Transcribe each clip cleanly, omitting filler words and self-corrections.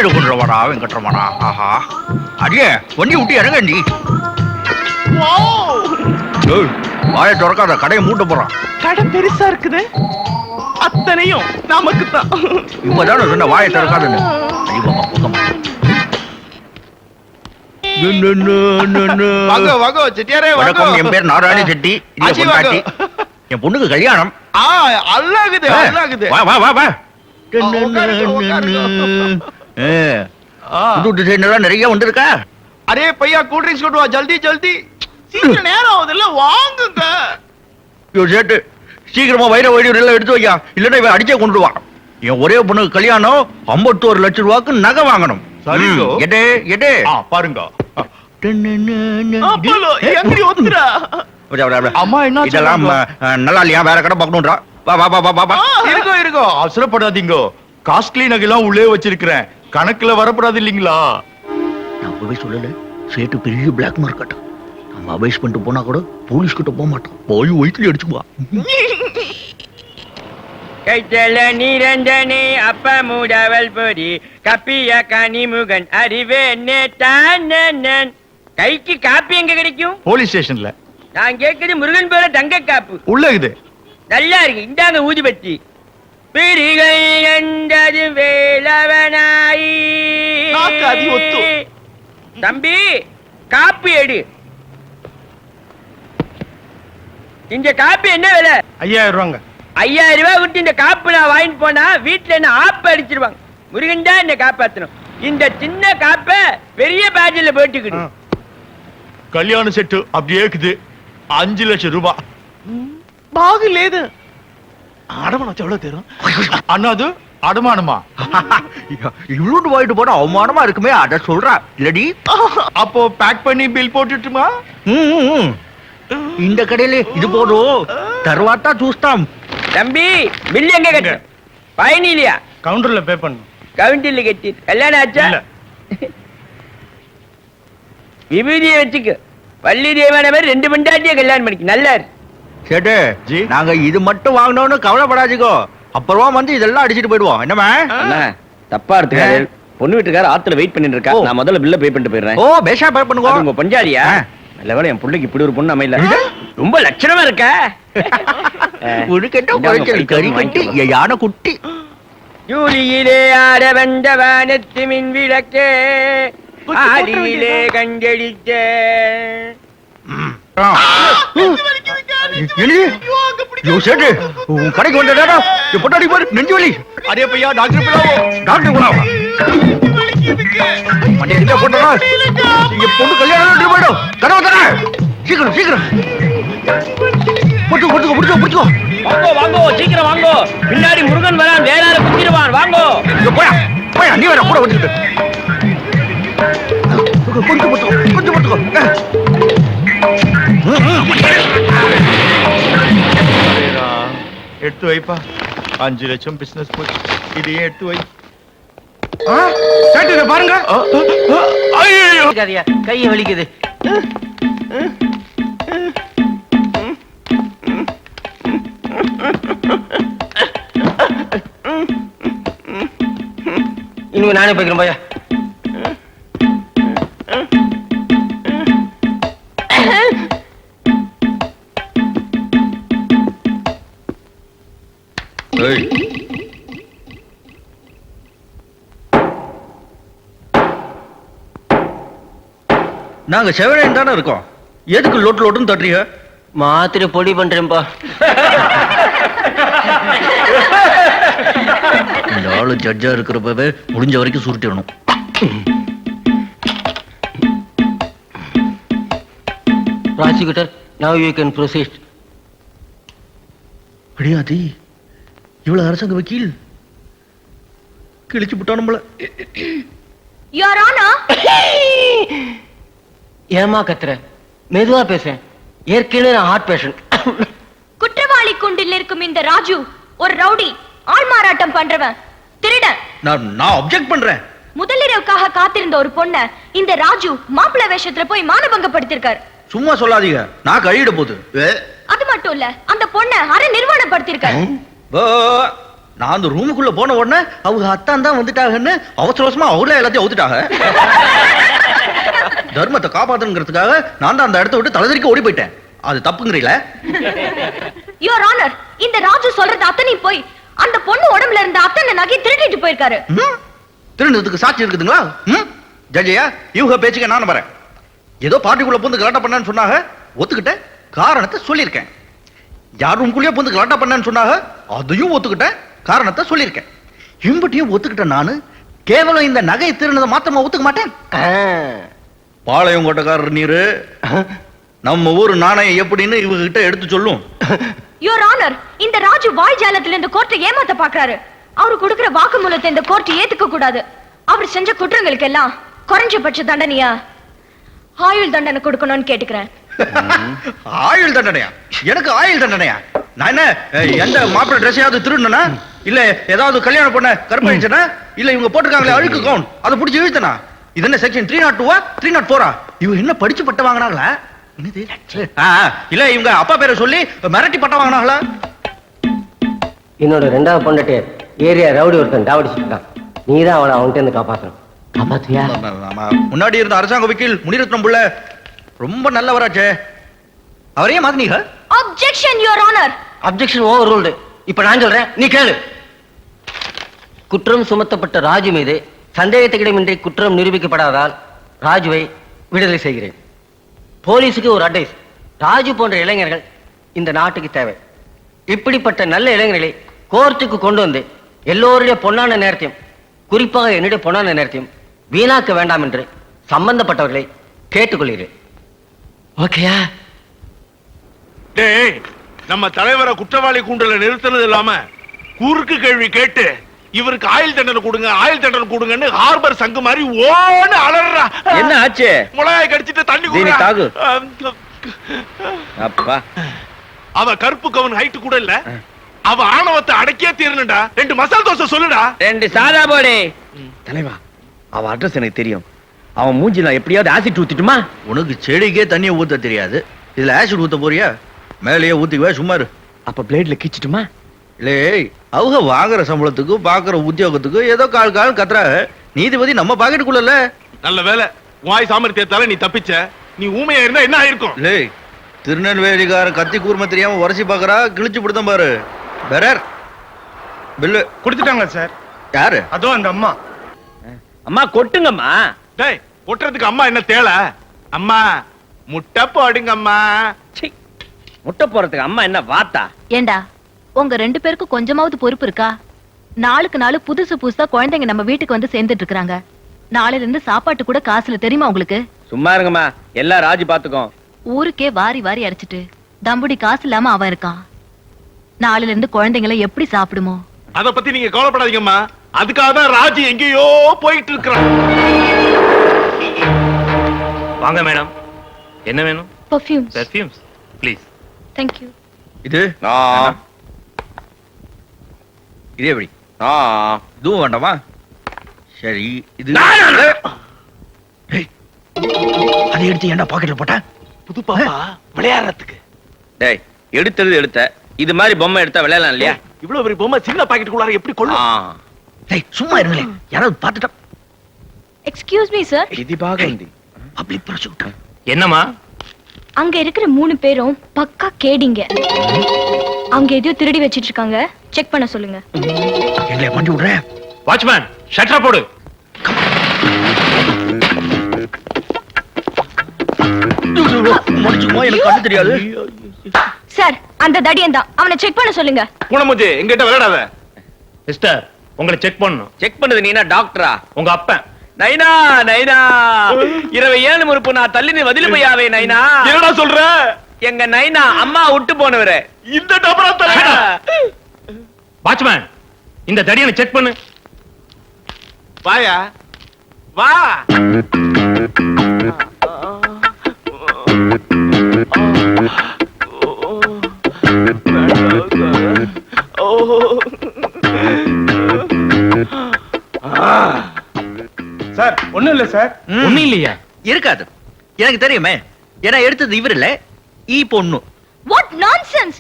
பேரு கொண்டுவாடா வெங்கட்ரமணா. ஆஹா அடியே வண்டி விட்டு இறங்க நீ. வாயை திறக்காத, கடையை மூட்ட போறான். கடை பெருசா இருக்குது, அத்தனையும் நமக்கு தான். இப்பதான சொன்ன வாயை திறக்காதுன்னு. வணக்கம், என் பேர் நாராயண செட்டி. என் பொண்ணுக்கு கல்யாணம். வா வா வா வா. புது டிசைன் நிறைய வந்திருக்கா. அரே பையா கூல் ட்ரிங்க்ஸ் கொண்டு வா, ஜல்தி ஜல்தி. சீக்கிரம் நேரம் ஆகுதுல்ல, வாங்குங்க. சேட்டு சீக்கிரமா வைர வைரம் எல்லாம் எடுத்து வையா, இல்லன்னா இவன் அடிச்சே கொண்டுடுவான். என் ஒரே பொண்ணுக்கு கல்யாணம், 51 லட்சம் ரூபாய்க்கு நகை வாங்கணும். எடே எடே பாருங்க. அம்மா என்ன இதெல்லாம் நல்லா இல்லையா, வேற கடை பார்க்கணும்ன்றா. வா வா வா வா வா. இருங்கோ அவசரப்படாதீங்க, காஸ்ட்லி நகைலாம் உள்ளே வச்சிருக்கிறேன், கணக்குல வரப்படாது இல்லீங்களா? நான் அப்பவே சொல்லல, சேட்டு பெரிய பிளாக் மார்க்கெட். நம்ம அபேஸ் பண்ணிட்டு போனா கூட போலீஸ் கிட்ட போக மாட்டோம், போய் வயிற்றுல அடிச்சுக்குவா. கைத்தல நிரஞ்சனே அப்ப மூடவல் பொடி கப்பிய கனிமுகன் அறிவே நேட்டான். கைக்கு காப்பி எங்க கிடைக்கும்? போலீஸ் ஸ்டேஷன்ல. நான் கேக்குது முருகன் போல தங்க காப்பு உள்ள இது நல்லா இருக்கு, இந்தாங்க ஊதுபத்தி. பிரிகை என்றது வேலவனாயி. தம்பி காப்பி எடு. இந்த காப்பி என்ன விலை? 5000 ரூபாங்க. 5000 ரூபாய் விட்டு இந்த காப்பு நான் வாங்கிட்டு போனா வீட்டுல என்ன ஆப்ப அடிச்சிருவாங்க. முருகன் தான் என்ன காப்பாத்தணும். இந்த சின்ன காப்ப பெரிய பேஜில போட்டுக்கிடு. கல்யாண செட்டு அப்படியே இருக்குது, 5 லட்சம் ரூபாய். பாகு லேது அடமானம் எவ்வளவு தரும்? அண்ணாது அடமானமா? இவ்வளவு வாங்கிட்டு போனா அவமானமா இருக்குமே, அத சொல்றா இல்லடி. அப்போ பேக் பண்ணி பில் போட்டுட்டுமா? இந்த கடையில இது போதும், தருவாத்தா சூஸ்தாம். தம்பி பில் எங்க கட்டு? பயணி இல்லையா? கவுண்டர்ல பே பண்ணணும். கவுண்டர்ல கட்டி கல்யாணம் ஆச்சா? விபூதியை வச்சுக்க. பள்ளி தேவான மாதிரி 2 மண்டாட்டிய கல்யாணம் பண்ணிக்க. நல்லா சேட்டு ஜி, நாங்க இது மட்டும் வாங்கணும்னு கவலைப்படாதீங்கோ, அப்புறமா வந்து இதெல்லாம் அடிச்சிட்டு போயிடுவோம். என்னமா தப்பா எடுத்துக்காரு, பொண்ணு வீட்டுக்கார ஆத்துல வெயிட் பண்ணிட்டு இருக்கா. நான் முதல்ல பில்ல பே பண்ணிட்டு போயிடுறேன். ஓ பேஷா பே பண்ணுங்க. உங்க பஞ்சாரியா? நல்ல வேளை என் பிள்ளைக்கு இப்படி ஒரு பொண்ணு அமையல, ரொம்ப லட்சணமா இருக்க. உனக்கு கறி கட்டி யானை குட்டி. ஜூலியிலே ஆட வந்த வானத்து மின் விளக்கே ஆடியிலே கண்டடிச்ச. கடைக்கு வந்த பொட்டாடி பாரு, நெஞ்சு வலி. அரே பையா டாக்டர் பிளாவோ. டாக்டர் போலாவா? போட்டா பொண்ணு கல்யாணம் போயிடும். கதவை தர சீக்கிரம் சீக்கிரம். பிடிச்சோ. வாங்கோ வாங்கோ சீக்கிரம் வாங்கோ, பின்னாடி முருகன் வரான், வேற யாரை குத்திடுவான். வாங்கோ. போயா நீ வேற கூட வச்சுட்டு கொஞ்சம் எடுத்து வைப்பா. 5 லட்சம் பிசினஸ் போச்சு, இதையே எடுத்து வை. பாருங்க. கையை வலிக்குது. இனிமே நானே போய்க்கிறேன் பையா. நாங்க செவனையும் தானே இருக்கோம், எதுக்கு லோட்டு லோட்டுன்னு தட்டுறீங்க? மாத்திரை பொடி பண்றேன்பா. இந்த ஆளு ஜட்ஜா இருக்கிறப்பவே முடிஞ்ச வரைக்கும் சுருட்டிடணும். Prosecutor, now you can proceed. அடியாதி, இவ்வளவு அரசாங்க வக்கீல் கிழிச்சு விட்டா நம்மள. Your Honor. ஏமா கத்துற? மெதுவா பேசுறேன், ஏற்கனவே நான் ஹார்ட் பேஷண்ட். குற்றவாளி கூண்டில் இருக்கும் இந்த ராஜு ஒரு ரவுடி, ஆள் மாறாட்டம் பண்றவன், திருடன். நான் அப்செக்ட் பண்றேன். முதலிரவுக்காக காத்திருந்த ஒரு பொண்ண இந்த ராஜு மாப்பிள்ளை வேஷத்துல போய் மானபங்கப்படுத்திருக்காரு. சும்மா சொல்லாதீங்க, நான் கழியிட போகுது. அது மட்டும் இல்ல, அந்த பொண்ண அரை நிர்வாணப்படுத்திருக்காரு. நான் அந்த ரூமுக்குள்ள போன உடனே அவங்க அத்தான் தான் வந்துட்டாங்கன்னு அவசர அவசரமா அவங்களே எல்லாத்தையும் அவுத்துட்டாங்க. தர்மத்தை காப்பாத்தணுங்கிறதுக்காக நான் தான் அந்த இடத்த விட்டு தலைதறிக்க ஓடி போயிட்டேன். அது தப்புங்கிறீல? யுவர் ஆனர், இந்த ராஜு சொல்றது அத்தனையும் போய் அந்த பொண்ணு உடம்புல இருந்த அத்தனை நகை திருடிட்டு போயிருக்காரு. திருடுறதுக்கு சாட்சி இருக்குதுங்களா? ஜட்ஜையா, இவங்க பேச்சுக்க நான் வரேன். ஏதோ பார்ட்டிக்குள்ள போந்து கலாட்டா பண்ணான்னு சொன்னாங்க, ஒத்துக்கிட்டேன், காரணத்தை சொல்லியிருக்கேன். யார் ரூம்குள்ளேயே போந்து கலாட்டா பண்ணான்னு சொன்னாங்க, அதையும் ஒத்துக்கிட்டேன், காரணத்தை சொல்லியிருக்கேன். இம்பட்டியும் ஒத்துக்கிட்டேன். நானு கேவலம் இந்த நகை திருநதை மாத்திரமா ஒத்துக்க மாட்டேன். பாளையம் கோட்டக்காரர் நீரு நம்ம ஊர் நாணயம் எப்படின்னு இவங்க கிட்ட எடுத்து சொல்லும். யுவர் ஆனர், இந்த ராஜு வாய் ஜாலத்துல இந்த கோர்ட்டை ஏமாத்த பாக்குறாரு. அவரு கொடுக்கிற வாக்குமூலத்தை இந்த கோர்ட் ஏத்துக்க கூடாது. அவர் செஞ்ச குற்றங்களுக்கு எல்லாம் குறைஞ்சபட்ச தண்டனையா ஆயுள் தண்டனை கொடுக்கணும்னு கேட்டுக்கிறேன். ஆயுள் தண்டனையா? எனக்கு ஆயுள் தண்டனையா? நான் என்ன எந்த மாப்பிள்ளை ட்ரெஸ்ஸையாவது திருடுனா, இல்ல ஏதாவது கல்யாணம் பண்ண கற்பழிச்சனா, இல்ல இவங்க போட்டிருக்காங்களே அழுக்கு கவுன் அதை பிடிச்சி இழுத்தனா? இது என்ன செக்ஷன் 302 304? இவங்க என்ன படிச்சு பட்டம் வாங்கினாங்களா? இல்ல இவங்க அப்பா பேரை சொல்லி மிரட்டி பட்டம் வாங்கினாங்களா? என்னோட ரெண்டாவது பொண்டாட்டி ஏரியா ரவுடி ஒருத்தன் டாவடிச்சுட்டு இருக்கான். நீதான் அவளை அவன்கிட்ட இருந்து காப்பாற்றணும். காப்பாத்தியா? முன்னாடி இருந்த அரசாங்க வக்கீல் முனிரத்னம் புள்ள ரொம்ப நல்லவராச்சே, அவரையே மாத்தினீங்க? Objection your honour. Objection overruled. இப்ப நான் சொல்றேன், நீ கேளு. குற்றம் சுமத்தப்பட்ட ராஜு மீது சந்தேகத்துக்கிடமின்றி குற்றம் நிரூபிக்கப்படாததால் ராஜுவை விடுதலை செய்கிறேன். போலீஸுக்கு ஒரு அட்வைஸ், ராஜு போன்ற இளைஞர்கள் இந்த நாட்டுக்கு தேவை. இப்படிப்பட்ட நல்ல இளைஞர்களை கோர்ட்டுக்கு கொண்டு வந்து எல்லோருடைய பொன்னான நேரத்தையும், குறிப்பாக என்னுடைய பொன்னான நேரத்தையும் வீணாக்க வேண்டாம் என்று சம்பந்தப்பட்டவர்களை கேட்டுக்கொள்கிறேன். ஓகேயா? டேய், நம்ம தலைவரை குற்றவாளி கூண்டல நிறுத்தினது இல்லாம குறுக்கு கேள்வி கேட்டு இவருக்கு ஆயுள் தண்டனை கொடுங்க, ஆயுள் தண்டனை கொடுங்கன்னு ஹார்பர் சங்கு மாதிரி ஓன்னு அலறா. என்ன ஆச்சு? முளையை கடிச்சிட்டு தண்ணி தாகு. குடுறா. அப்பா, அவ கருப்பு கவன் ஹைட் கூட இல்ல, அவ ஆணவத்தை அடக்கியே தீரணும்டா. 2 மசால் தோசை சொல்லுடா. 2 சாதா போடு. தலைவா, அவ அட்ரஸ் எனக்கு தெரியும். அவன் மூஞ்சில எப்படியாவது ஆசிட் ஊத்திட்டுமா? உனக்கு செடிக்கே தண்ணியை ஊத்த தெரியாது, இதுல ஆசிட் ஊத்த போறியா? மேலேயே ஊத்திக்குவா, சும்மா இரு. அப்ப பிளேட்ல கிச்சிட்டுமா? இல்லே, அவங்க வாங்குற சம்பளத்துக்கு பாக்குற உத்தியோகத்துக்கு ஏதோ கால் கத்துறாங்க. நீதிபதி நம்ம பாக்கெட்டுக்குள்ள. நல்ல வேலை, வாய் சாமர்த்தியத்தால நீ தப்பிச்ச. நீ ஊமையா இருந்தா என்ன ஆயிருக்கும்? லே, திருநெல்வேலிக்கார கத்தி கூர்மை தெரியாம உரசி பாக்குறா, கிழிச்சு பிடித்தான் பாரு. பெரர் பில்லு கொடுத்துட்டாங்க சார். யாரு? அதோ அந்த அம்மா. அம்மா கொட்டுங்கம்மா. டேய், ஒட்டுறதுக்கு அம்மா என்ன தேள? அம்மா முட்டை போடுங்க அம்மா. சீ, முட்டை போறதுக்கு அம்மா என்ன வாத்தா? ஏண்டா, உங்க 2 பேருக்கு கொஞ்சமாவது பொறுப்பு இருக்கா? நாளுக்கு நாள் புதுசு புதுசா குழந்தைங்க நம்ம வீட்டுக்கு வந்து சேர்ந்துட்டு இருக்காங்க. நாளையில இருந்து சாப்பாட்டு கூட காசுல, தெரியுமா உங்களுக்கு? சும்மா இருங்கம்மா, எல்லாம் ராஜி பாத்துக்கோ. ஊருக்கே வாரி வாரி அரைச்சிட்டு தம்புடி காசு இல்லாம அவன் இருக்கான். நாளையில இருந்து குழந்தைங்களை எப்படி சாப்பிடுமோ? அத பத்தி நீங்க கவலைப்படாதீங்கம்மா. அதுக்காக தான் ராஜி எங்கேயோ போயிட்டு இருக்கிறான். வாங்க மேடம், என்ன வேணும்? Perfumes. Perfumes please. Thank you. இது இதே எப்படி? இதுவும் வேண்டாமா? சரி, இது ஏய், அதை எடுத்து ஏன்டா பாக்கெட்ல போட்ட? புது பாப்பா விளையாடுறதுக்கு. டேய், எடுத்தது எடுத்த, இது மாதிரி பொம்மை எடுத்தா விளையாடலாம் இல்லையா? இவ்வளவு பெரிய பொம்மை சின்ன பாக்கெட்டுக்குள்ளார எப்படி கொள்ளும்? டேய், சும்மா இருங்களே, யாராவது பார்த்துட்டா. Excuse me sir. இது பாகந்தி. Public prosecutor. என்னம்மா? அங்க இருக்கிற 3 பேரும் பக்கா கேடிங்க. அவங்க எதையோ திருடி வச்சிட்டு இருக்காங்க, செக் பண்ண சொல்லுங்க. எங்களை பண்ணி விடுறேன். வாட்ச்மேன், ஷட்டர் போடு. முடிச்சுக்குமா, எனக்கு கண்ணு தெரியாது. சார், அந்த தடியன் தான், அவனை செக் பண்ண சொல்லுங்க. குணமுஜி எங்கிட்ட விளையாடாத. மிஸ்டர், உங்களை செக் பண்ணணும். செக் பண்ணது நீனா டாக்டரா? உங்க அப்பன். நைனா நைனா, 27 முறுப்பு நான் தள்ளினு வதிலு பையாவே நைனா. என்னடா சொல்ற? எங்க நைனா அம்மா விட்டு போனவரே. இந்த டபரா தரடா. வாட்ச்மேன், இந்த தடியனை செக் பண்ணு. வாயா வா. சார், ஒண்ணும் இல்ல சார். ஒண்ணும் இல்லையா? இருக்காது, எனக்கு தெரியுமே. ஏன்னா எடுத்தது இவர் இல்ல, ஈ பொண்ணு. What nonsense!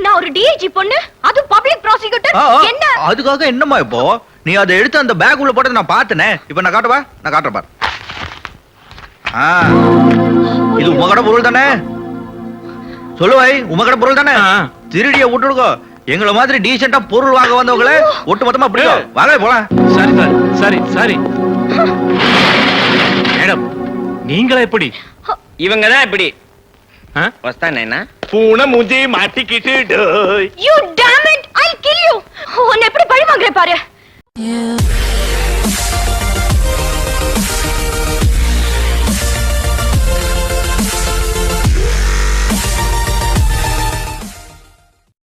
நான் ஒரு டிஐஜி பொண்ணு, அது பப்ளிக் ப்ராசிக்யூட்டர். என்ன அதுக்காக என்னம்மா இப்போ நீ அதை எடுத்து அந்த பேக் உள்ள போட்டு நான் பார்த்தனே. இப்போ நான் காட்டுவா, நான் காட்டுறேன் பாரு. இது உமகட பொருள் தானே? சொல்லுவாய், உமகட பொருள் தானே? திருடிய விட்டுடுக்கோ. எங்களை மாதிரி டீசெண்டா பொருள் வாங்க வந்தவங்களே ஒட்டு மொத்தமா பிடிக்கும். வாங்க போலாம். சரி சார், சரி சரி. மேடம், நீங்களா எப்படி? இவங்க தான் இப்படி ஆ? வஸ்தானேனா பூனை மூஞ்சி மாட்டிக்கிட்டு டேய். you damn it, I'll kill you. உன்னை எப்படி பழி வாங்குறேன் பாரு.